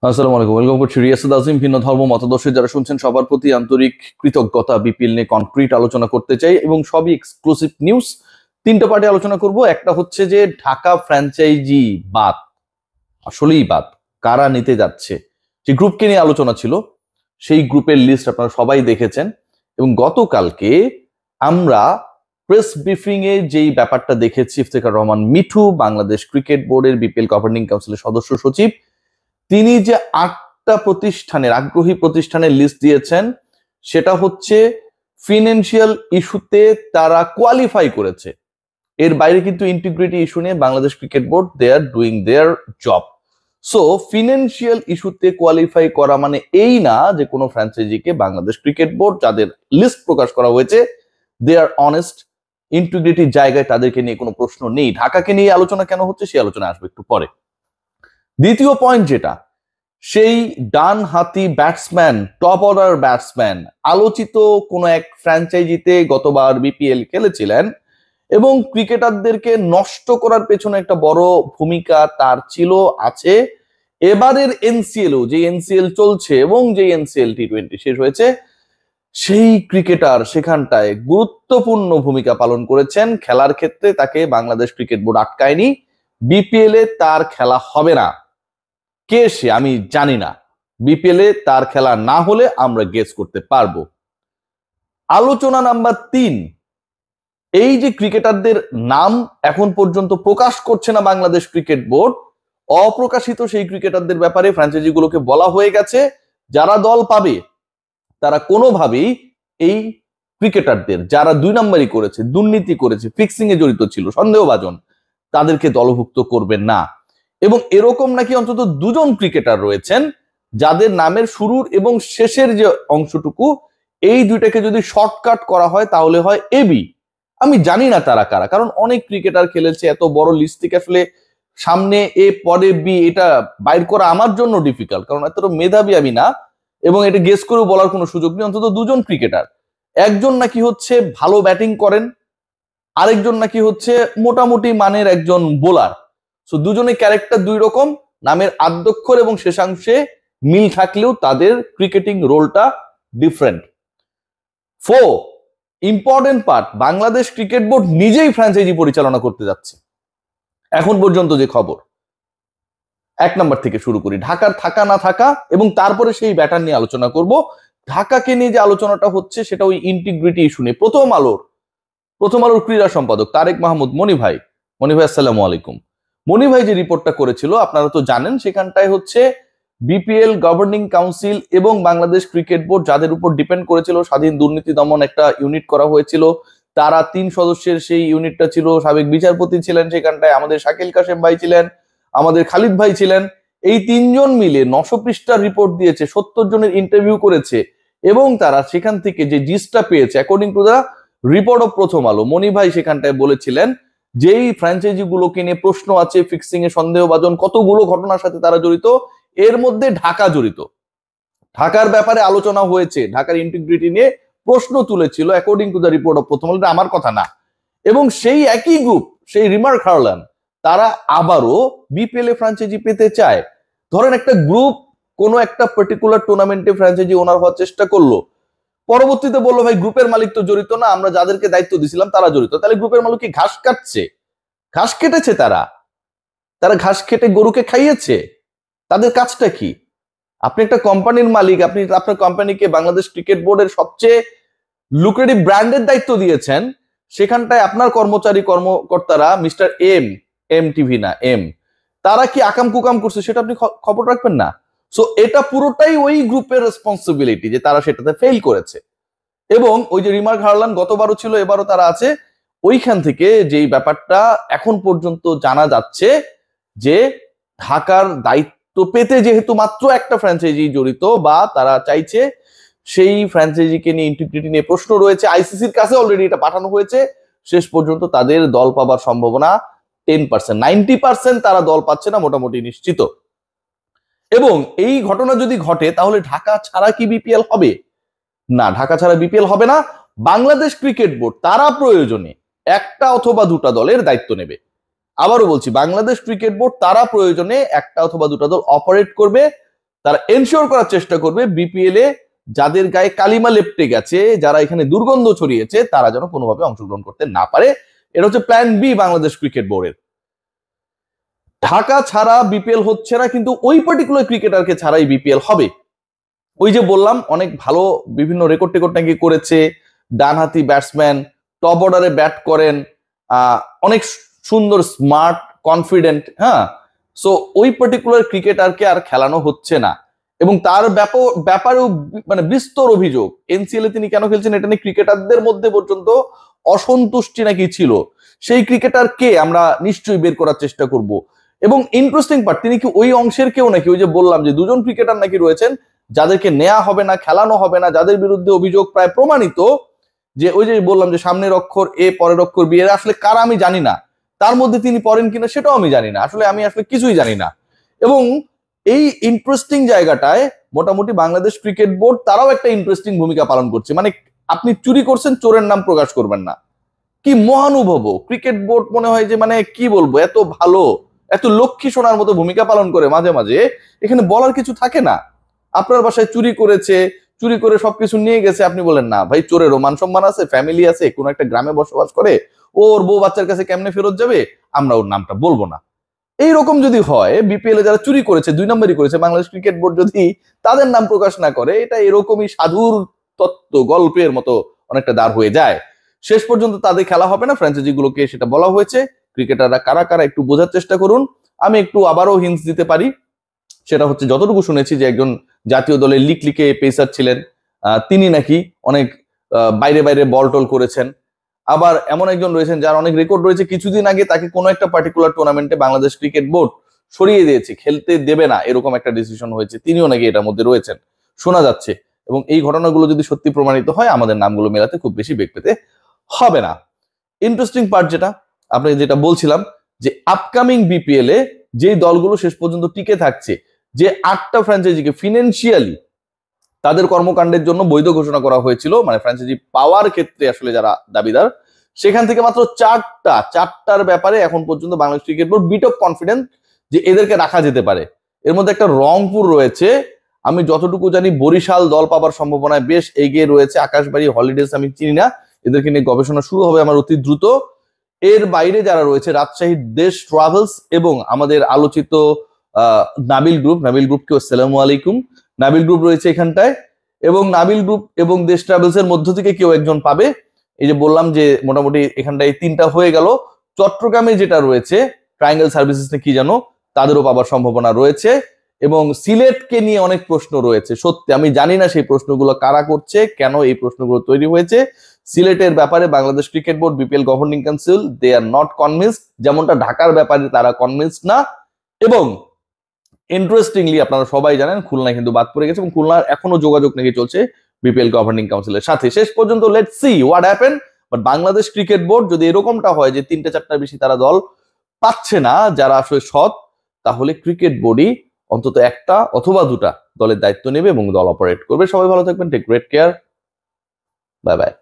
আসসালামু আলাইকুম, ওয়েলকাম করছি রিয়াসুদ আজিম। ভিন্ন ধর্ম মতাদর্শে যারা শুনছেন সবার প্রতি আন্তরিক কৃতজ্ঞতা। বিপিএল নিয়ে কনক্রিট আলোচনা করতে চাই এবং সবই এক্সক্লুসিভ নিউজ। তিনটা পার্টি আলোচনা করব। একটা হচ্ছে যে ঢাকা ফ্র্যাঞ্চাইজি বাদ, আসলেই বাদ, কারা নিতে যাচ্ছে, যে গ্রুপকে নিয়ে আলোচনা ছিল, সেই গ্রুপের লিস্ট আপনারা সবাই দেখেছেন। এবং গতকালকে আমরা প্রেস ব্রিফিং এ যেই ব্যাপারটা দেখেছি, ইফতেখার রহমান মিঠু, বাংলাদেশ ক্রিকেট বোর্ডের বিপিএল গভর্নিং কাউন্সিলের সদস্য সচিব, তিনি যে 8টা প্রতিষ্ঠানের, আগ্রহী প্রতিষ্ঠানের লিস্ট দিয়েছেন, সেটা হচ্ছে ফিনান্সিয়াল ইস্যুতে তারা কোয়ালিফাই করেছে। এর বাইরে কিন্তু ইন্টিগ্রিটি ইস্যু নিয়ে Bangladesh cricket board they are doing their job. So financial ইস্যুতে কোয়ালিফাই করা মানে এই না যে কোনো ফ্র্যাঞ্চাইজিকে বাংলাদেশ ক্রিকেট বোর্ড, যাদের লিস্ট প্রকাশ করা হয়েছে, দে আর অনেস্ট, ইন্টিগ্রিটির জায়গায় তাদেরকে নিয়ে কোনো প্রশ্ন নেই। ঢাকাকে নিয়ে আলোচনা কেন হচ্ছে সেই আলোচনা আসবে একটু পরে। দ্বিতীয় পয়েন্ট যেটা, সেই ডান হাতি ব্যাটসম্যান, টপ অর্ডার ব্যাটসম্যান, আলোচিত কোন এক ফ্র্যাঞ্চাইজিতে গতবার বিপিএল খেলেছিলেন এবং ক্রিকেটারদেরকে নষ্ট করার পেছনে একটা বড় ভূমিকা তার ছিল, আছে। এবারের এনসিএলও, যে এনসিএল চলছে এবং যে এনসিএল টি20 শেষ হয়েছে, সেই ক্রিকেটার সেখানটায় গুরুত্বপূর্ণ ভূমিকা পালন করেছেন। খেলার ক্ষেত্রে তাকে বাংলাদেশ ক্রিকেট বোর্ড আটকায়নি। বিপিএল এ তার খেলা হবে না। কে সে আমি জানি না। বিপিএল এ তার খেলা না হলে আমরা গেস করতে পারবো। আলোচনা নাম্বার 3, এই যে ক্রিকেটারদের নাম এখন পর্যন্ত প্রকাশ করছে না বাংলাদেশ ক্রিকেট বোর্ড, অপ্রকাশিত সেই ক্রিকেটারদের ব্যাপারে ফ্র্যাঞ্চাইজিগুলোকে বলা হয়ে গেছে, যারা দল পাবে তারা কোনোভাবেই এই ক্রিকেটারদের, যারা 2 নম্বরই করেছে, দুর্নীতি করেছে, ফিক্সিং এ জড়িত ছিল, সন্দেহভাজন, তাদেরকে দলভুক্ত করবেন না। এবং এরকম নাকি অন্তত 2 জন ক্রিকেটার রয়েছেন যাদের নামের শুরুর এবং শেষের যে অংশটুকু, এই দুইটাকে যদি শর্টকাট করা হয় তাহলে হয় এবি। আমি জানি না তারা কারা, কারণ অনেক ক্রিকেটার খেলেছে, এত বড় লিস্ট থেকে আসলে সামনে এ পরে বি এটা বাইর করা আমার জন্য ডিফিকাল্ট, কারণ এত মেধাবী আমি না এবং এটা গেস করেও বলার কোনো সুযোগ নেই। অন্তত 2 জন ক্রিকেটার, একজন নাকি হচ্ছে ভালো ব্যাটিং করেন, আরেকজন নাকি হচ্ছে মোটামুটি মানের একজন বোলার। সো দুজনের ক্যারেক্টার 2 রকম, নামের আদ্যক্ষর এবং শেষাংশে মিল থাকলেও তাদের ক্রিকেটিং রোলটা different. 4, important part, Bangladesh cricket board নিজেই ফ্র্যাঞ্চাইজি পরিচালনা করতে যাচ্ছে এখন পর্যন্ত যে খবর। 1 নম্বর থেকে শুরু করি, ঢাকার থাকা না থাকা, এবং তারপরে সেই ব্যাটার নিয়ে আলোচনা করব। ঢাকাকে নিয়ে যে আলোচনাটা হচ্ছে সেটা ওই ইন্টিগ্রিটি ইস্যু নিয়ে। প্রথম আলোর ক্রীড়া সম্পাদক তারেক মাহমুদ, মনি ভাই আসসালামু আলাইকুম। মনি ভাই যে রিপোর্টটা করেছিল আপনারা তো জানেন, সেখানটায় হচ্ছে বিপিএল গভর্নিং কাউন্সিল এবং বাংলাদেশ ক্রিকেট বোর্ড, যাদের উপর ডিপেন্ড করেছিল স্বাধীন দুর্নীতি দমন একটা ইউনিট করা হয়েছিল, তারা 3 সদস্যের সেই ইউনিটটা ছিল, সাবেক বিচারপতি ছিলেন সেখানটায়, আমাদের শাকিল কাশেম ভাই ছিলেন, আমাদের খালিদ ভাই ছিলেন। এই 3 জন মিলে 900 পৃষ্ঠার রিপোর্ট দিয়েছে, 70 জনের ইন্টারভিউ করেছে এবং তারা সেখান থেকে যে জিসটা পেয়েছে, according to the report of Prothom Alo, মনি ভাই সেখানটায় বলেছিলেন যেই ফ্র্যাঞ্চাইজি গুলোকে নিয়ে প্রশ্ন আছে, ফিক্সিং এ সন্দেহভাজন কতগুলো ঘটনার সাথে তারা জড়িত, এর মধ্যে ঢাকা জড়িত। ঢাকার ব্যাপারে আলোচনা হয়েছে, ঢাকার ইন্টিগ্রিটি নিয়ে প্রশ্ন তুলেছিল, according to the report of Prothom Alo, আমার কথা না। এবং সেই একই গ্রুপ, সেই রিমার্ক হারলান, তারা আবারও বিপিএল এ ফ্র্যাঞ্চাইজি পেতে চায়। ধরেন একটা গ্রুপ কোনো একটা পার্টিকুলার টুর্নামেন্টে ফ্র্যাঞ্চাইজি ওনার হওয়ার চেষ্টা করলো, পরবর্তীতে বললো ভাই গ্রুপের মালিক তো জড়িত না, আমরা যাদেরকে দায়িত্ব দিছিলাম তারা জড়িত। তাহলে গ্রুপের মালিক কি ঘাস কাটছে? ঘাস কেটেছে তারা ঘাস কেটে গরুকে খাইয়েছে? তাদের কাজটা কি? আপনি একটা কোম্পানির মালিক, আপনি আপনার কোম্পানিকে বাংলাদেশ ক্রিকেট বোর্ডের সবচেয়ে লুক্রেটিভ ব্র্যান্ডের দায়িত্ব দিয়েছেন, সেখানটায় আপনার কর্মকর্তারা মিস্টার এম টিভি না এম, তারা কি আকাম কুকাম করছে সেটা আপনি খবর রাখবেন না? সো এটা পুরোটাই ওই গ্রুপের রেসপন্সিবিলিটি যে তারা সেটাতে ফেল করেছে। এবং ওই যে রিমার্ক হারলান গতবারও ছিল, এবারও তারা আছে। ওইখান থেকে যেই ব্যাপারটা এখন পর্যন্ত জানা যাচ্ছে যে ঢাকার দায়িত্ব পেতে যেহেতু মাত্র একটা ফ্র্যাঞ্চাইজি জড়িত বা তারা চাইছে, সেই ফ্র্যাঞ্চাইজিকে নিয়ে ইন্টিগ্রিটি নিয়ে প্রশ্ন রয়েছে, আইসিসির কাছে অলরেডি এটা পাঠানো হয়েছে। শেষ পর্যন্ত তাদের দল পাবার সম্ভাবনা 10%, 90% তারা দল পাচ্ছে না, মোটামুটি নিশ্চিত। এবং এই ঘটনা যদি ঘটে তাহলে ঢাকা ছাড়া কি বিপিএল হবে? না, ঢাকা ছাড়া বিপিএল হবে না। বাংলাদেশ ক্রিকেট বোর্ড তারা প্রয়োজনে 1টা অথবা 2টা দলের দায়িত্ব নেবে। আবারও বলছি, বাংলাদেশ ক্রিকেট বোর্ড তারা প্রয়োজনে 1টা অথবা 2টা দল অপারেট করবে, তারা এনশিওর করার চেষ্টা করবে বিপিএল এ যাদের গায়ে কালিমা লেপ্টে গেছে, যারা এখানে দুর্গন্ধ ছড়িয়েছে, তারা যেন কোনোভাবে অংশগ্রহণ করতে না পারে। এটা হচ্ছে প্ল্যান বি বাংলাদেশ ক্রিকেট বোর্ডের। ঢাকা ছাড়া বিপিএল হচ্ছে না, কিন্তু ওই পার্টিকুলার ক্রিকেটারকে ছাড়াই বিপিএল হবে। ওই যে বললাম অনেক ভালো বিভিন্ন রেকর্ড টেকর্ড নাকি করেছে, ডানহাতি ব্যাটসম্যান, টপ অর্ডারে ব্যাট করেন, অনেক সুন্দর, স্মার্ট, কনফিডেন্ট। হ্যাঁ, সো ওই পার্টিকুলার ক্রিকেটারকে আর খেলানো হচ্ছে না, এবং তার ব্যাপারেও মানে বিস্তর অভিযোগ। এনসিএল এ তিনি কেন খেলছেন এটা নিয়ে ক্রিকেটারদের মধ্যে পর্যন্ত অসন্তুষ্টি নাকি ছিল। সেই ক্রিকেটারকে আমরা নিশ্চয়ই বের করার চেষ্টা করব। এবং ইন্টারেস্টিং পার্ট, তিনি কি ওই অংশের কেউ নাকি? ওই যে বললাম যে দুজন ক্রিকেটার নাকি রয়েছেন যাদেরকে নেওয়া হবে না, খেলানো হবে না, যাদের বিরুদ্ধে অভিযোগ প্রায় প্রমাণিত। যে ওই যে বললাম যে সামনের অক্ষর এ পরের অক্ষর বি, এর আসলে কারা আমি জানি না, তার মধ্যে তিনি পড়েন কিনা সেটাও আমি জানি না, আমি আসলে কিছুই জানি না। এবং এই ইন্টারেস্টিং জায়গাটায় মোটামুটি বাংলাদেশ ক্রিকেট বোর্ড তারাও একটা ইন্টারেস্টিং ভূমিকা পালন করছে। মানে আপনি চুরি করছেন, চোরের নাম প্রকাশ করবেন না। কি মহানুভব ক্রিকেট বোর্ড, মনে হয় যে মানে কি বলবো, এত ভালো, এত লক্ষ্মী সোনার মতো ভূমিকা পালন করে মাঝে মাঝে, এখানে বলার কিছু থাকে না। আপনার বাসায় চুরি করেছে, চুরি করে সবকিছু নিয়ে গেছে, আপনি বলেন না ভাই চোরেরও মান সম্মান আছে, ফ্যামিলি আছে, কোন একটা গ্রামে বসবাস করে, ওর বউ বাচ্চার কাছে কেমনে ফেরত যাবে, আমরা ওর নামটা বলবো না। এইরকম যদি হয়, বিপিএল এ যারা চুরি করেছে, 2 নম্বরই করেছে, বাংলাদেশ ক্রিকেট বোর্ড যদি তাদের নাম প্রকাশ না করে, এটা এরকমই সাধুর তত্ত্ব গল্পের মতো অনেকটা দাঁড় হয়ে যায়। শেষ পর্যন্ত তাদের খেলা হবে না, ফ্র্যাঞ্চাইজি গুলোকে সেটা বলা হয়েছে। ক্রিকেটাররা কারা কারা একটু বোঝার চেষ্টা করুন। আমি একটু আবারও হিন্টস দিতে পারি, সেটা হচ্ছে যতটুকু শুনেছি যে একজন জাতীয় দলের লিকে পেসার ছিলেন, তিনি নাকি অনেক বাইরে বাইরে বল টল করেছেন। আবার এমন একজন রয়েছেন যার অনেক রেকর্ড রয়েছে, কিছুদিন আগে তাকে কোনো একটা পার্টিকুলার টুর্নামেন্টে বাংলাদেশ ক্রিকেট বোর্ড সরিয়ে দিয়েছে, খেলতে দেবে না, এরকম একটা ডিসিশন হয়েছে, তিনিও নাকি এটার মধ্যে রয়েছেন শোনা যাচ্ছে। এবং এই ঘটনাগুলো যদি সত্যি প্রমাণিত হয়, আমাদের নামগুলো মেলাতে খুব বেশি বেগ পেতে হবে না। ইন্টারেস্টিং পার্ট যেটা আপনাকে যেটা বলছিলাম, যে আপকামিং বিপিএল এ যে দলগুলো শেষ পর্যন্ত টিকে থাকছে, যে 8টা ফ্র্যাঞ্চাইজিকে ফিনান্সিয়ালি তাদের কর্মকাণ্ডের জন্য বৈধ ঘোষণা করা হয়েছিল, মানে ফ্র্যাঞ্চাইজি পাওয়ার ক্ষেত্রে আসলে যারা দাবিদার, সেখান থেকে মাত্র 4টার ব্যাপারে এখন পর্যন্ত Bangladesh cricket board bit of confidence যে এদেরকে রাখা যেতে পারে। এর মধ্যে একটা রংপুর রয়েছে, আমি যতটুকু জানি বরিশাল দল পাবার সম্ভাবনায় বেশ এগিয়ে রয়েছে। আকাশবাড়ি হলিডেজ আমি চিনি না, এদেরকে নিয়ে গবেষণা শুরু হবে আমার অতি দ্রুত। এর বাইরে যারা রয়েছে, রাজশাহী দেশ ট্রাভেলস এবং আমাদের আলোচিত নাবিল গ্রুপকে আসসালামু আলাইকুম, নাবিল গ্রুপ রয়েছে এখানটায়। এবং নাবিল গ্রুপ এবং দেশ ট্রাভেলস এর মধ্য থেকে কেউ একজন পাবে। এই যে বললাম যে মোটামুটি এখানটায় 3টা হয়ে গেল। চট্টগ্রামে যেটা রয়েছে ট্রায়াঙ্গেল সার্ভিসেস কি জানো, তাদেরও পাবার সম্ভাবনা রয়েছে। এবং সিলেটকে নিয়ে অনেক প্রশ্ন রয়েছে, সত্যি আমি জানি না সেই প্রশ্নগুলো কারা করছে, কেন এই প্রশ্নগুলো তৈরি হয়েছে। সিলেটের ব্যাপারে Bangladesh cricket board, BPL governing council, they are not convinced, যেমনটা ঢাকার ব্যাপারে তারা কনভিন্সড না। এবং ইন্টারেস্টিংলি আপনারা সবাই জানেন খুলনায় কিন্তু বাদ পড়ে গেছে, এবং খুলনার এখনো যোগাযোগ নাকি চলছে বিপিএল গভর্নিং কাউন্সিলের সাথে। শেষ পর্যন্ত let's see what happen. But Bangladesh cricket board যদি এরকমটা হয় যে 3-4টার বেশি তারা দল পাচ্ছে না যারা আসলে সৎ, তাহলে ক্রিকেট বোর্ডই অন্তত 1টা অথবা 2টা দলের দায়িত্ব নেবে এবং দল অপারেট করবে। সবাই ভালো থাকবেন, take great care, bye by.